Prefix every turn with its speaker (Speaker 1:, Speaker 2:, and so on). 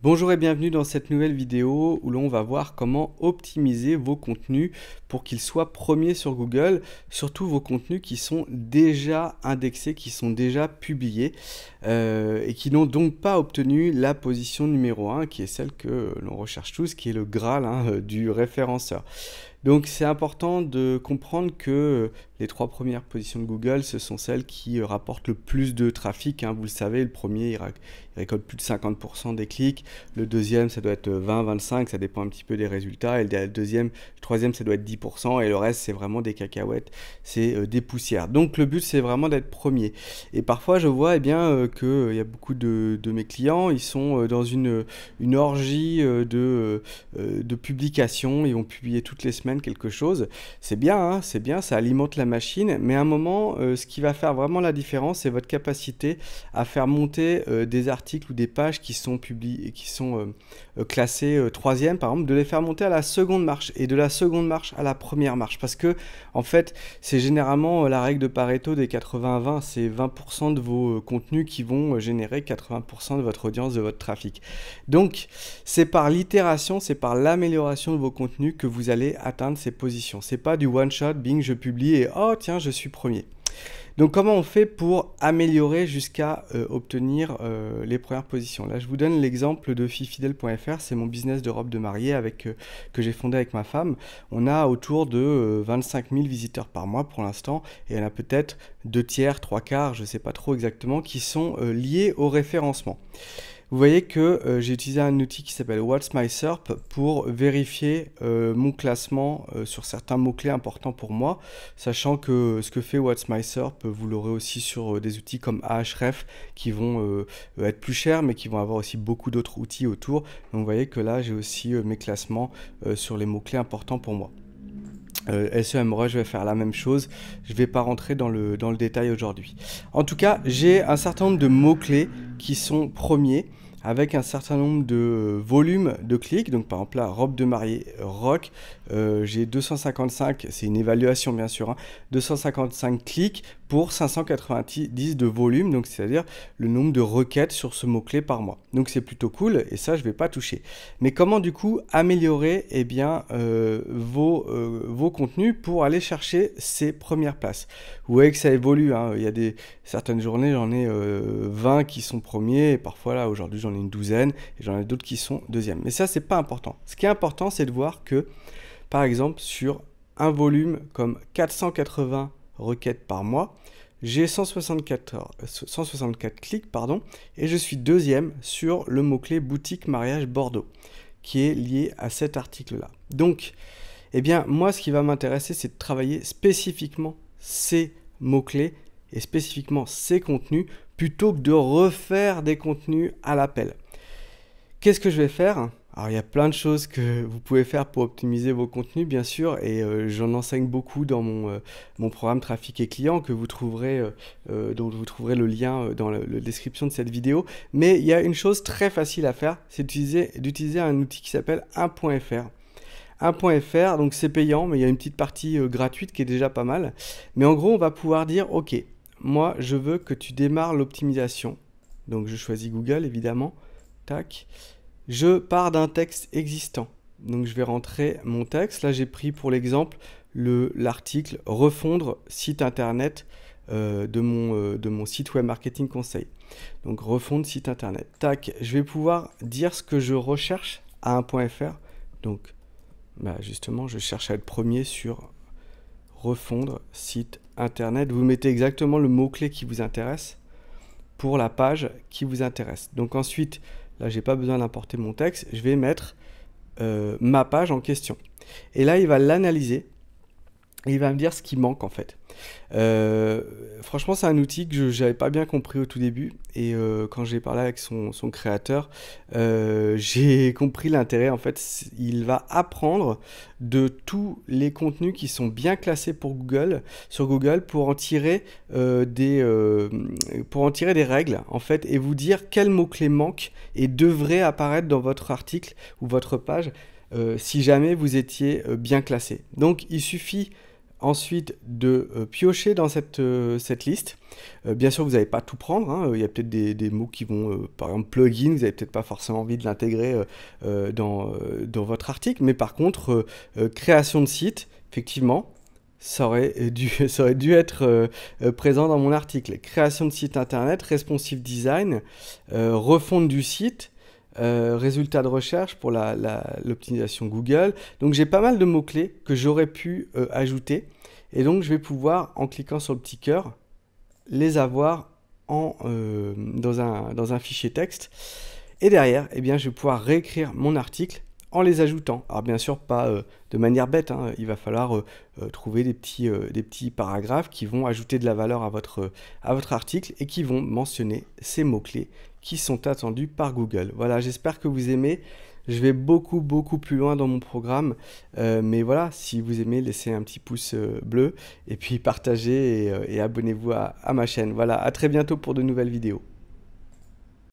Speaker 1: Bonjour et bienvenue dans cette nouvelle vidéo où l'on va voir comment optimiser vos contenus pour qu'ils soient premiers sur Google, surtout vos contenus qui sont déjà indexés, qui sont déjà publiés et qui n'ont donc pas obtenu la position numéro 1 qui est celle que l'on recherche tous, qui est le Graal du référenceur. Donc c'est important de comprendre que les 3 premières positions de Google, ce sont celles qui rapportent le plus de trafic, hein. Vous le savez, le premier, il récolte plus de 50% des clics. Le deuxième, ça doit être 20-25, ça dépend un petit peu des résultats. Et le troisième, ça doit être 10%. Et le reste, c'est vraiment des cacahuètes, c'est des poussières. Donc le but, c'est vraiment d'être premier. Et parfois, je vois qu'il y a beaucoup de mes clients, ils sont dans une orgie de publications. Ils vont publier toutes les semaines quelque chose. C'est bien, hein, c'est bien, ça alimente la machine, mais à un moment, ce qui va faire vraiment la différence, c'est votre capacité à faire monter des articles ou des pages qui sont publiés, qui sont classés troisième, par exemple, de les faire monter à la seconde marche et de la seconde marche à la première marche, parce que en fait, c'est généralement la règle de Pareto des 80-20, c'est 20% de vos contenus qui vont générer 80% de votre audience, de votre trafic. Donc, c'est par l'itération, c'est par l'amélioration de vos contenus que vous allez atteindre ces positions. C'est pas du one shot, bing, je publie et oh tiens, je suis premier. Donc comment on fait pour améliorer jusqu'à obtenir les premières positions? Là, je vous donne l'exemple de fifidèle.fr, c'est mon business de robe de mariée que j'ai fondé avec ma femme. On a autour de 25 000 visiteurs par mois pour l'instant, et on a peut-être 2 tiers, 3 quarts, je ne sais pas trop exactement, qui sont liés au référencement. Vous voyez que j'ai utilisé un outil qui s'appelle What's My SERP pour vérifier mon classement sur certains mots-clés importants pour moi, sachant que ce que fait What's My SERP, vous l'aurez aussi sur des outils comme Ahref qui vont être plus chers, mais qui vont avoir aussi beaucoup d'autres outils autour. Donc vous voyez que là, j'ai aussi mes classements sur les mots-clés importants pour moi. SEMrush, je vais faire la même chose. Je ne vais pas rentrer dans le détail aujourd'hui. En tout cas, j'ai un certain nombre de mots-clés qui sont premiers avec un certain nombre de volumes de clics. Donc par exemple là, robe de mariée, rock, j'ai 255, c'est une évaluation bien sûr, hein, 255 clics pour 590 de volume, donc c'est-à-dire le nombre de requêtes sur ce mot-clé par mois. Donc c'est plutôt cool et ça je ne vais pas toucher. Mais comment du coup améliorer vos contenus pour aller chercher ces premières places? Vous voyez que ça évolue, hein. Il y a certaines journées, j'en ai 20 qui sont premiers, et parfois là aujourd'hui j'en ai une douzaine, et j'en ai d'autres qui sont deuxièmes. Mais ça c'est pas important. Ce qui est important c'est de voir que, par exemple, sur un volume comme 480 requêtes par mois, j'ai 164 clics, pardon, et je suis deuxième sur le mot-clé boutique mariage Bordeaux, qui est lié à cet article-là. Donc, eh bien, moi, ce qui va m'intéresser, c'est de travailler spécifiquement ces mots-clés et spécifiquement ces contenus, plutôt que de refaire des contenus à l'appel. Qu'est-ce que je vais faire? Alors, il y a plein de choses que vous pouvez faire pour optimiser vos contenus, bien sûr, et j'en enseigne beaucoup dans mon programme Trafic et Clients, que vous trouverez, dont vous trouverez le lien dans la description de cette vidéo. Mais il y a une chose très facile à faire, c'est d'utiliser un outil qui s'appelle 1.fr. 1.fr, donc c'est payant, mais il y a une petite partie gratuite qui est déjà pas mal. Mais en gros, on va pouvoir dire, ok, moi, je veux que tu démarres l'optimisation. Donc, je choisis Google, évidemment. Tac. Je pars d'un texte existant. Donc, je vais rentrer mon texte. Là, j'ai pris pour l'exemple l'article refondre site internet de mon site web marketing conseil. Donc, refondre site internet. Tac. Je vais pouvoir dire ce que je recherche à 1.fr. Donc, justement, je cherche à être premier sur refondre site internet. Vous mettez exactement le mot-clé qui vous intéresse pour la page qui vous intéresse. Donc ensuite, là, j'ai pas besoin d'importer mon texte. Je vais mettre ma page en question. Et là, il va l'analyser et il va me dire ce qui manque en fait. Franchement, c'est un outil que je n'avais pas bien compris au tout début. Et quand j'ai parlé avec son créateur, j'ai compris l'intérêt. En fait, il va apprendre de tous les contenus qui sont bien classés sur Google pour en tirer des règles en fait, et vous dire quels mots-clés manquent et devraient apparaître dans votre article ou votre page si jamais vous étiez bien classé. Donc, il suffit ensuite de piocher dans cette liste. Bien sûr, vous n'allez pas tout prendre, hein. Il y a peut-être des mots qui vont, par exemple plugin, vous n'avez peut-être pas forcément envie de l'intégrer dans votre article, mais par contre, création de site, effectivement, ça aurait dû être présent dans mon article. Création de site internet, responsive design, refonte du site, résultats de recherche pour l'optimisation Google. Donc j'ai pas mal de mots-clés que j'aurais pu ajouter. Et donc je vais pouvoir, en cliquant sur le petit cœur, les avoir dans un fichier texte. Et derrière, eh bien, je vais pouvoir réécrire mon article en les ajoutant. Alors bien sûr, pas de manière bête, hein. Il va falloir trouver des petits paragraphes qui vont ajouter de la valeur à votre article et qui vont mentionner ces mots-clés qui sont attendus par Google. Voilà, j'espère que vous aimez. Je vais beaucoup plus loin dans mon programme, mais voilà, si vous aimez, laissez un petit pouce bleu et puis partagez et abonnez-vous à ma chaîne. Voilà, à très bientôt pour de nouvelles vidéos.